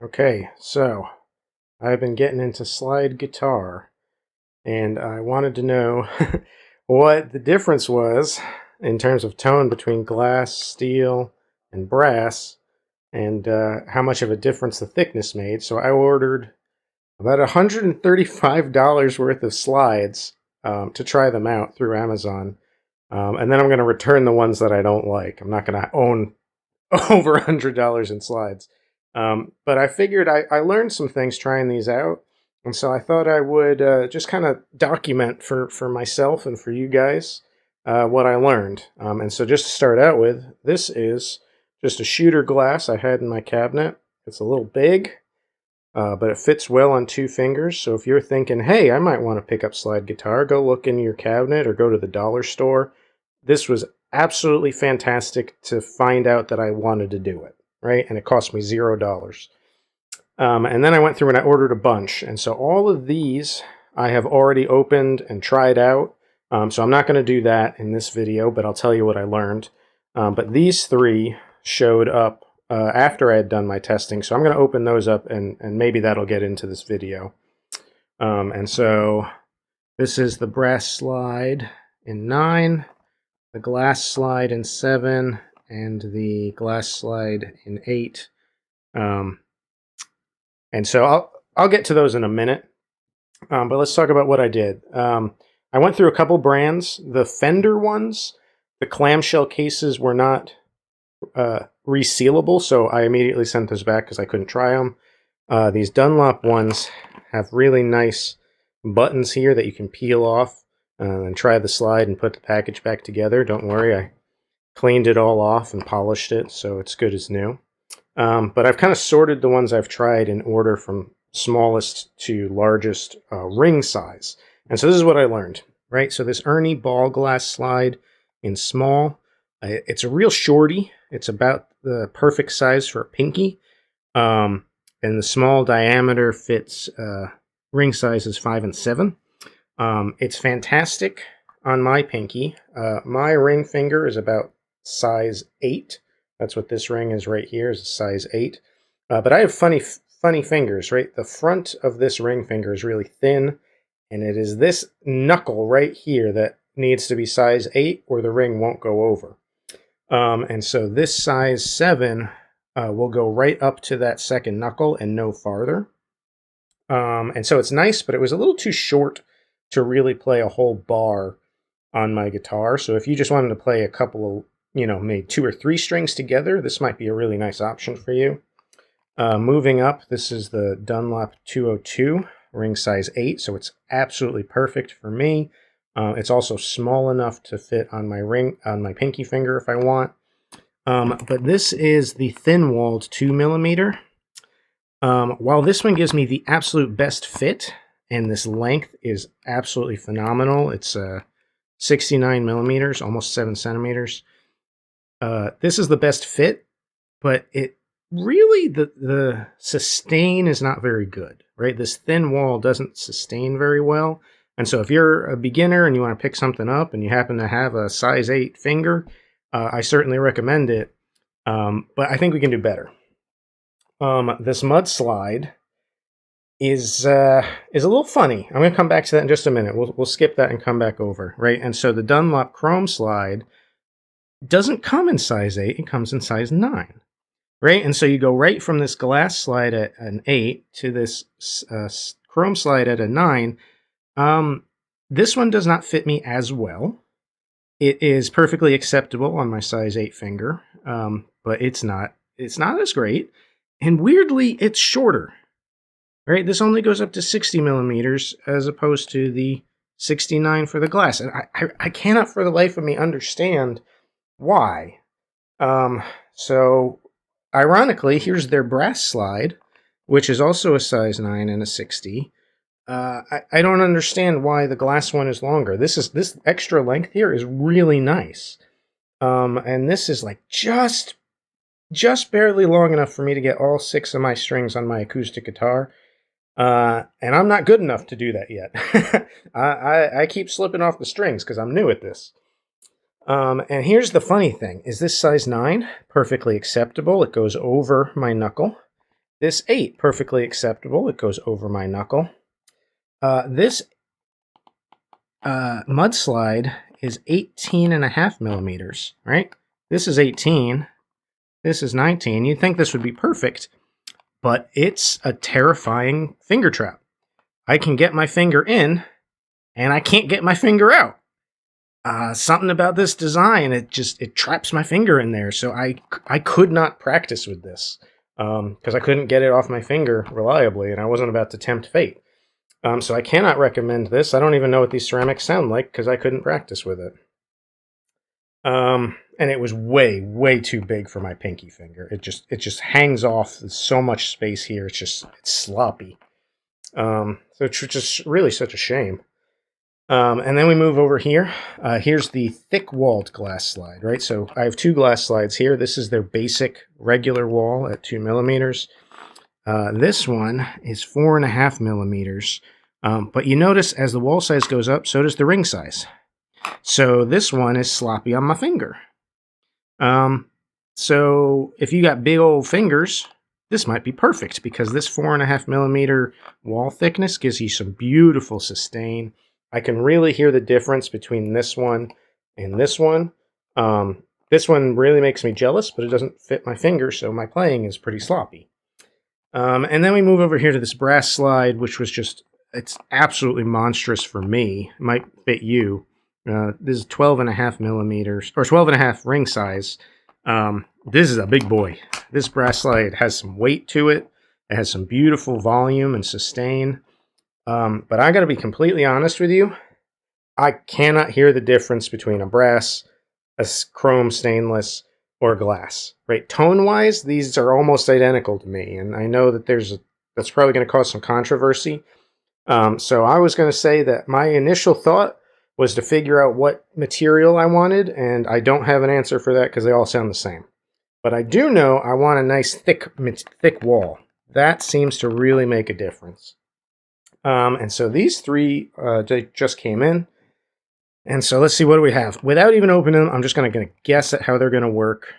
Okay, so I've been getting into slide guitar, and I wanted to know what the difference was in terms of tone between glass, steel, and brass, and how much of a difference the thickness made. So I ordered about $135 worth of slides to try them out through Amazon. And then I'm going to return the ones that I don't like. I'm not going to own over $100 in slides. But I figured I learned some things trying these out. And so I thought I would just kind of document for myself and for you guys what I learned. And so just to start out with, this is just a shooter glass I had in my cabinet. It's a little big, but it fits well on two fingers. So if you're thinking, hey, I might want to pick up slide guitar, go look in your cabinet or go to the dollar store. This was absolutely fantastic to find out that I wanted to do it, right? And it cost me $0. And then I went through and I ordered a bunch. And so all of these I have already opened and tried out. So I'm not going to do that in this video, but I'll tell you what I learned. But these three showed up after I had done my testing. So I'm going to open those up and maybe that'll get into this video. And so this is the brass slide in 9. The glass slide in 7, and the glass slide in 8. And so I'll get to those in a minute. But let's talk about what I did. I went through a couple brands. The Fender ones, the clamshell cases were not resealable, so I immediately sent those back because I couldn't try them. These Dunlop ones have really nice buttons here that you can peel off. And try the slide and put the package back together. Don't worry, I cleaned it all off and polished it, so it's good as new. But I've kind of sorted the ones I've tried in order from smallest to largest ring size. And so this is what I learned, right? So this Ernie ball glass slide in small, it's a real shorty. It's about the perfect size for a pinky. And the small diameter fits ring sizes 5 and 7. It's fantastic on my pinky. My ring finger is about size 8. That's what this ring is right here, is a size 8. But I have funny fingers, right? The front of this ring finger is really thin, and it is this knuckle right here that needs to be size 8 or the ring won't go over. And so this size 7 will go right up to that second knuckle and no farther. And so it's nice, but it was a little too short to really play a whole bar on my guitar. So if you just wanted to play a couple of, maybe 2 or 3 strings together, this might be a really nice option for you. Moving up, this is the Dunlop 202, ring size 8, so it's absolutely perfect for me. It's also small enough to fit on my pinky finger if I want. But this is the thin-walled 2mm. While this one gives me the absolute best fit, and this length is absolutely phenomenal. It's 69 millimeters, almost 7 centimeters. This is the best fit, but it really, the sustain is not very good, right? This thin wall doesn't sustain very well. And so if you're a beginner and you want to pick something up and you happen to have a size 8 finger, I certainly recommend it. But I think we can do better. This mud slide is a little funny. I'm going to come back to that in just a minute. We'll skip that and come back over, right? And so the Dunlop Chrome slide doesn't come in size 8. It comes in size 9, right? And so you go right from this glass slide at an 8 to this Chrome slide at a 9. This one does not fit me as well. It is perfectly acceptable on my size 8 finger, but it's not as great. And weirdly, it's shorter. Right, this only goes up to 60 millimeters as opposed to the 69 for the glass. And I cannot for the life of me understand why. So, ironically, here's their brass slide, which is also a size 9 and a 60. I don't understand why the glass one is longer. This extra length here is really nice. And this is like just barely long enough for me to get all 6 of my strings on my acoustic guitar. And I'm not good enough to do that yet. I keep slipping off the strings because I'm new at this. And here's the funny thing, is this size 9 perfectly acceptable. It goes over my knuckle. This 8, perfectly acceptable. It goes over my knuckle. This mudslide is 18.5 millimeters, right? This is 18. This is 19. You'd think this would be perfect, but it's a terrifying finger trap. I can get my finger in, and I can't get my finger out. Something about this design, it traps my finger in there, so I could not practice with this because I couldn't get it off my finger reliably, and I wasn't about to tempt fate. So I cannot recommend this. I don't even know what these ceramics sound like because I couldn't practice with it. And it was way too big for my pinky finger. It just hangs off. There's so much space here. It's sloppy. So it's just really such a shame. And then we move over here. Here's the thick-walled glass slide, right? So I have 2 glass slides here. This is their basic regular wall at 2 millimeters. This one is 4.5 millimeters. But you notice as the wall size goes up, so does the ring size. So this one is sloppy on my finger. So if you got big old fingers, this might be perfect because this 4.5 millimeter wall thickness gives you some beautiful sustain. I can really hear the difference between this one and this one. This one really makes me jealous, but it doesn't fit my finger, so my playing is pretty sloppy. And then we move over here to this brass slide, which was it's absolutely monstrous for me. It might fit you. This is 12.5 millimeters, or 12.5 ring size. This is a big boy. This brass slide has some weight to it. It has some beautiful volume and sustain. But I got to be completely honest with you. I cannot hear the difference between a brass, a chrome stainless, or glass. Right? Tone-wise, these are almost identical to me, and I know that that's probably going to cause some controversy. So I was going to say that my initial thought was to figure out what material I wanted, and I don't have an answer for that because they all sound the same. But I do know I want a nice thick wall. That seems to really make a difference. And so these 3 they just came in. And so let's see, what do we have? Without even opening them, I'm just going to guess at how they're going to work.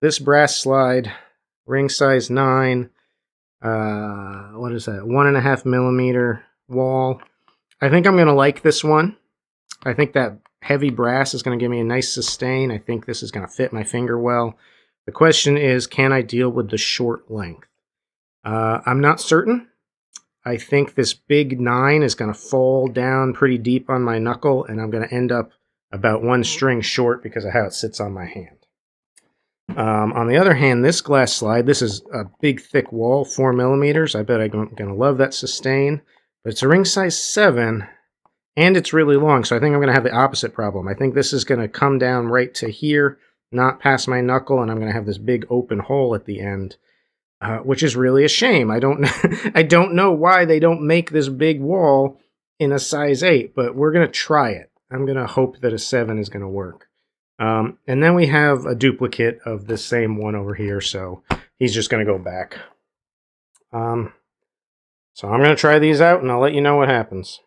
This brass slide, ring size 9. What is that? 1.5 millimeter wall. I think I'm going to like this one. I think that heavy brass is going to give me a nice sustain. I think this is going to fit my finger well. The question is, can I deal with the short length? I'm not certain. I think this big 9 is going to fall down pretty deep on my knuckle, and I'm going to end up about 1 string short because of how it sits on my hand. On the other hand, this glass slide, this is a big thick wall, 4 millimeters. I bet I'm going to love that sustain. But it's a ring size 7, and it's really long, so I think I'm going to have the opposite problem. I think this is going to come down right to here, not past my knuckle, and I'm going to have this big open hole at the end. Which is really a shame. I don't know why they don't make this big wall in a size 8, but we're going to try it. I'm going to hope that a 7 is going to work. And then we have a duplicate of the same one over here, so he's just going to go back. So I'm going to try these out, and I'll let you know what happens.